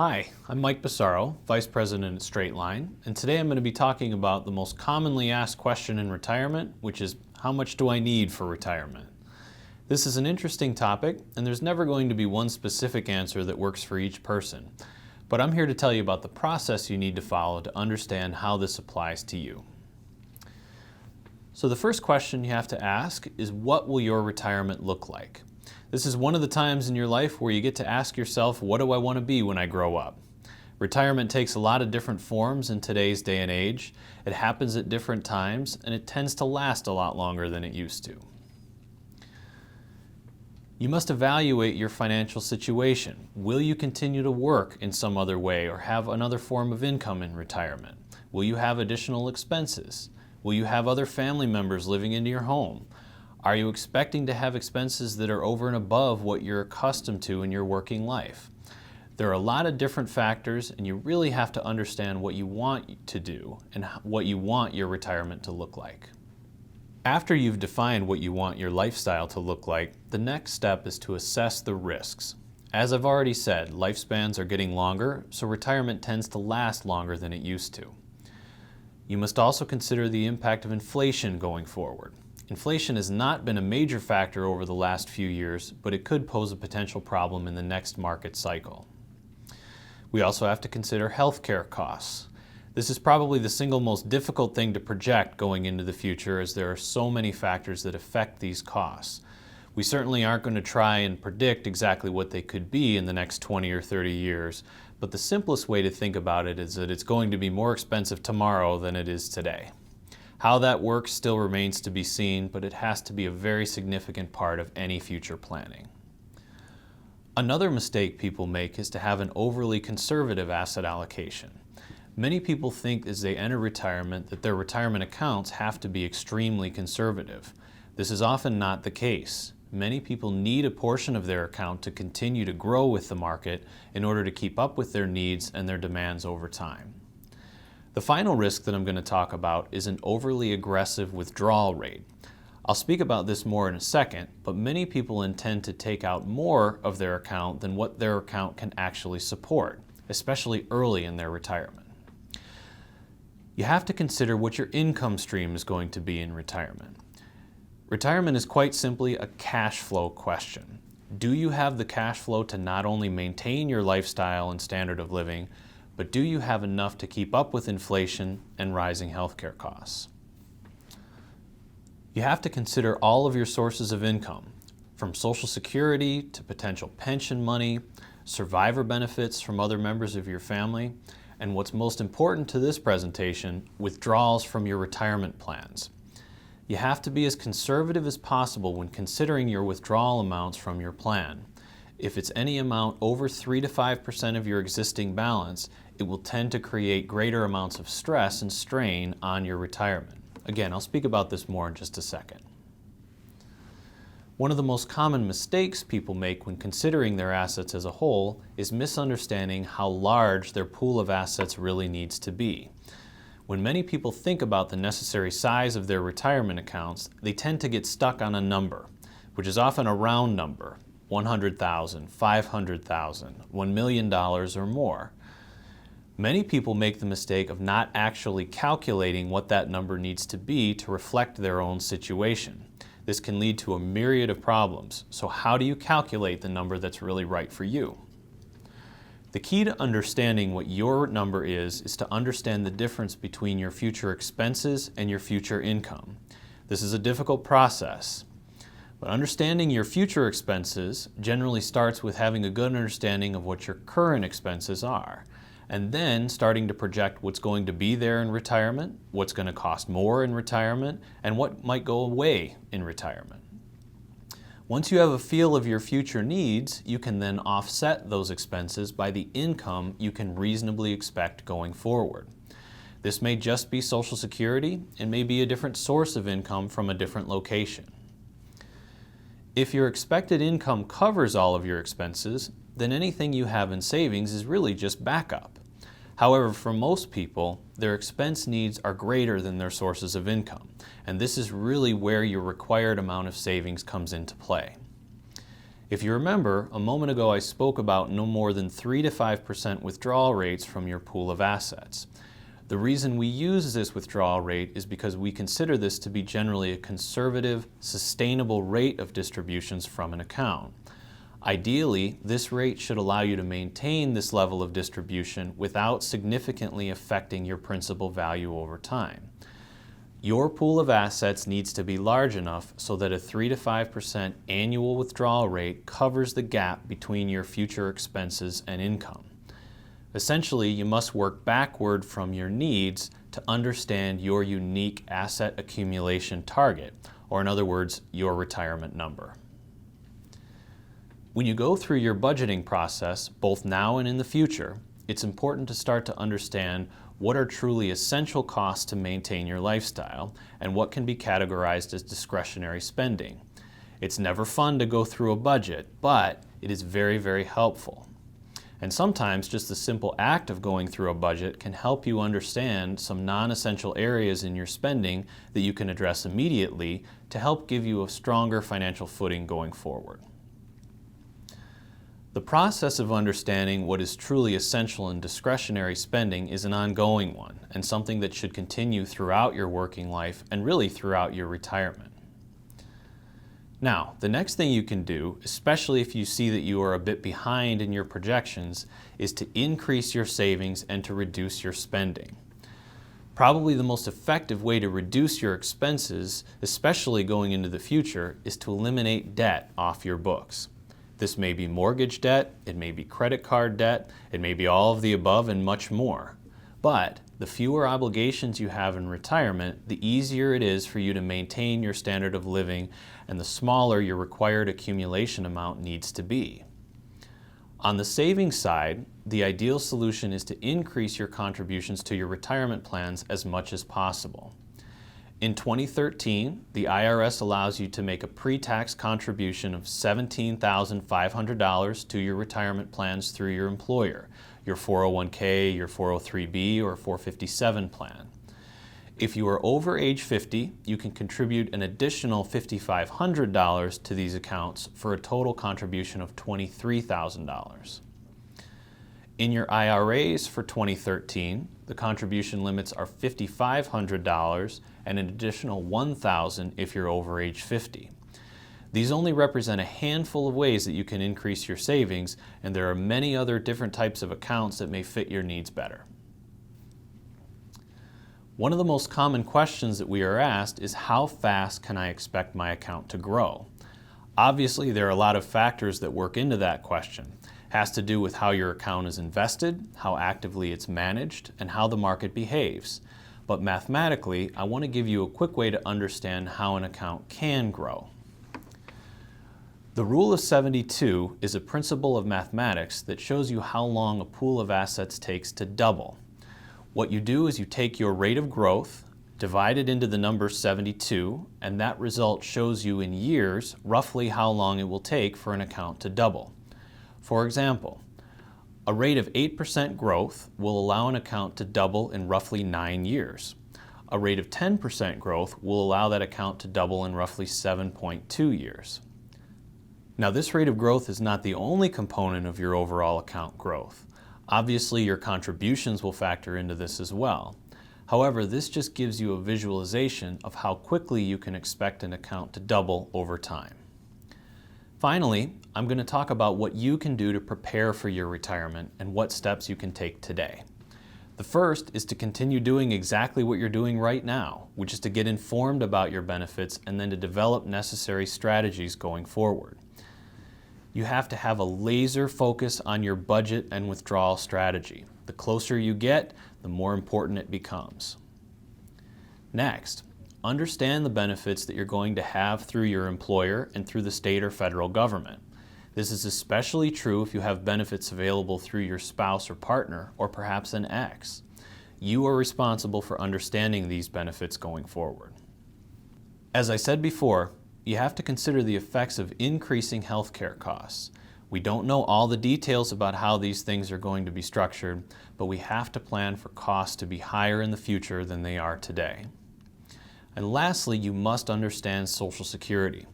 Hi, I'm Mike Bassaro, Vice President at Straightline, and today I'm going to be talking about the most commonly asked question in retirement, which is, how much do I need for retirement? This is an interesting topic, and there's never going to be one specific answer that works for each person. But I'm here to tell you about the process you need to follow to understand how this applies to you. So the first question you have to ask is, what will your retirement look like? This is one of the times in your life where you get to ask yourself, what do I want to be when I grow up? Retirement takes a lot of different forms in today's day and age. It happens at different times, and it tends to last a lot longer than it used to. You must evaluate your financial situation. Will you continue to work in some other way or have another form of income in retirement? Will you have additional expenses? Will you have other family members living into your home? Are you expecting to have expenses that are over and above what you're accustomed to in your working life? There are a lot of different factors, and you really have to understand what you want to do and what you want your retirement to look like. After you've defined what you want your lifestyle to look like, the next step is to assess the risks. As I've already said, lifespans are getting longer, so retirement tends to last longer than it used to. You must also consider the impact of inflation going forward. Inflation has not been a major factor over the last few years, but it could pose a potential problem in the next market cycle. We also have to consider healthcare costs. This is probably the single most difficult thing to project going into the future, as there are so many factors that affect these costs. We certainly aren't going to try and predict exactly what they could be in the next 20 or 30 years, but the simplest way to think about it is that it's going to be more expensive tomorrow than it is today. How that works still remains to be seen, but it has to be a very significant part of any future planning. Another mistake people make is to have an overly conservative asset allocation. Many people think as they enter retirement that their retirement accounts have to be extremely conservative. This is often not the case. Many people need a portion of their account to continue to grow with the market in order to keep up with their needs and their demands over time. The final risk that I'm going to talk about is an overly aggressive withdrawal rate. I'll speak about this more in a second, but many people intend to take out more of their account than what their account can actually support, especially early in their retirement. You have to consider what your income stream is going to be in retirement. Retirement is quite simply a cash flow question. Do you have the cash flow to not only maintain your lifestyle and standard of living, but do you have enough to keep up with inflation and rising healthcare costs? You have to consider all of your sources of income, from Social Security to potential pension money, survivor benefits from other members of your family, and what's most important to this presentation, withdrawals from your retirement plans. You have to be as conservative as possible when considering your withdrawal amounts from your plan. If it's any amount over 3 to 5% of your existing balance, it will tend to create greater amounts of stress and strain on your retirement. Again, I'll speak about this more in just a second. One of the most common mistakes people make when considering their assets as a whole is misunderstanding how large their pool of assets really needs to be. When many people think about the necessary size of their retirement accounts, they tend to get stuck on a number, which is often a round number, $100,000, $500,000, $1 million or more. Many people make the mistake of not actually calculating what that number needs to be to reflect their own situation. This can lead to a myriad of problems. So how do you calculate the number that's really right for you? The key to understanding what your number is to understand the difference between your future expenses and your future income. This is a difficult process. But understanding your future expenses generally starts with having a good understanding of what your current expenses are, and then starting to project what's going to be there in retirement, what's going to cost more in retirement, and what might go away in retirement. Once you have a feel of your future needs, you can then offset those expenses by the income you can reasonably expect going forward. This may just be Social Security and may be a different source of income from a different location. If your expected income covers all of your expenses, then anything you have in savings is really just backup. However, for most people, their expense needs are greater than their sources of income, and this is really where your required amount of savings comes into play. If you remember, a moment ago I spoke about no more than 3 to 5% withdrawal rates from your pool of assets. The reason we use this withdrawal rate is because we consider this to be generally a conservative, sustainable rate of distributions from an account. Ideally, this rate should allow you to maintain this level of distribution without significantly affecting your principal value over time. Your pool of assets needs to be large enough so that a 3 to 5% annual withdrawal rate covers the gap between your future expenses and income. Essentially, you must work backward from your needs to understand your unique asset accumulation target, or in other words, your retirement number. When you go through your budgeting process, both now and in the future, it's important to start to understand what are truly essential costs to maintain your lifestyle and what can be categorized as discretionary spending. It's never fun to go through a budget, but it is very, very helpful. And sometimes just the simple act of going through a budget can help you understand some non-essential areas in your spending that you can address immediately to help give you a stronger financial footing going forward. The process of understanding what is truly essential in discretionary spending is an ongoing one and something that should continue throughout your working life and really throughout your retirement. Now, the next thing you can do, especially if you see that you are a bit behind in your projections, is to increase your savings and to reduce your spending. Probably the most effective way to reduce your expenses, especially going into the future, is to eliminate debt off your books. This may be mortgage debt, it may be credit card debt, it may be all of the above and much more. But the fewer obligations you have in retirement, the easier it is for you to maintain your standard of living and the smaller your required accumulation amount needs to be. On the savings side, the ideal solution is to increase your contributions to your retirement plans as much as possible. In 2013, the IRS allows you to make a pre-tax contribution of $17,500 to your retirement plans through your employer, your 401k, your 403b, or 457 plan. If you are over age 50, you can contribute an additional $5,500 to these accounts for a total contribution of $23,000. In your IRAs for 2013, the contribution limits are $5,500 and an additional $1,000 if you're over age 50. These only represent a handful of ways that you can increase your savings, and there are many other different types of accounts that may fit your needs better. One of the most common questions that we are asked is, how fast can I expect my account to grow? Obviously, there are a lot of factors that work into that question. It has to do with how your account is invested, how actively it's managed, and how the market behaves. But mathematically, I want to give you a quick way to understand how an account can grow. The rule of 72 is a principle of mathematics that shows you how long a pool of assets takes to double. What you do is you take your rate of growth, divide it into the number 72, and that result shows you in years roughly how long it will take for an account to double. For example, a rate of 8% growth will allow an account to double in roughly 9 years. A rate of 10% growth will allow that account to double in roughly 7.2 years. Now, this rate of growth is not the only component of your overall account growth. Obviously, your contributions will factor into this as well. However, this just gives you a visualization of how quickly you can expect an account to double over time. Finally, I'm going to talk about what you can do to prepare for your retirement and what steps you can take today. The first is to continue doing exactly what you're doing right now, which is to get informed about your benefits and then to develop necessary strategies going forward. You have to have a laser focus on your budget and withdrawal strategy. The closer you get, the more important it becomes. Next, understand the benefits that you're going to have through your employer and through the state or federal government. This is especially true if you have benefits available through your spouse or partner, or perhaps an ex. You are responsible for understanding these benefits going forward. As I said before, you have to consider the effects of increasing healthcare costs. We don't know all the details about how these things are going to be structured, but we have to plan for costs to be higher in the future than they are today. And lastly, you must understand Social Security.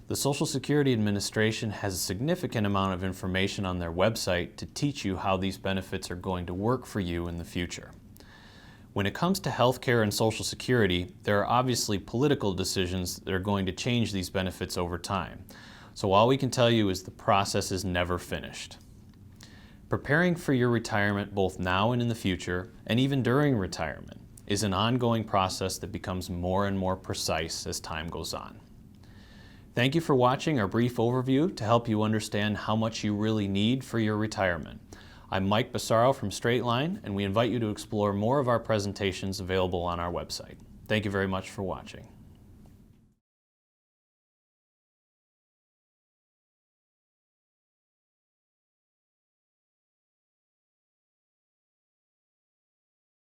The Social Security Administration has a significant amount of information on their website to teach you how these benefits are going to work for you in the future. When it comes to health care and Social Security, there are obviously political decisions that are going to change these benefits over time. So all we can tell you is the process is never finished. Preparing for your retirement both now and in the future, and even during retirement, is an ongoing process that becomes more and more precise as time goes on. Thank you for watching our brief overview to help you understand how much you really need for your retirement. I'm Mike Bassaro from Straightline, and we invite you to explore more of our presentations available on our website. Thank you very much for watching.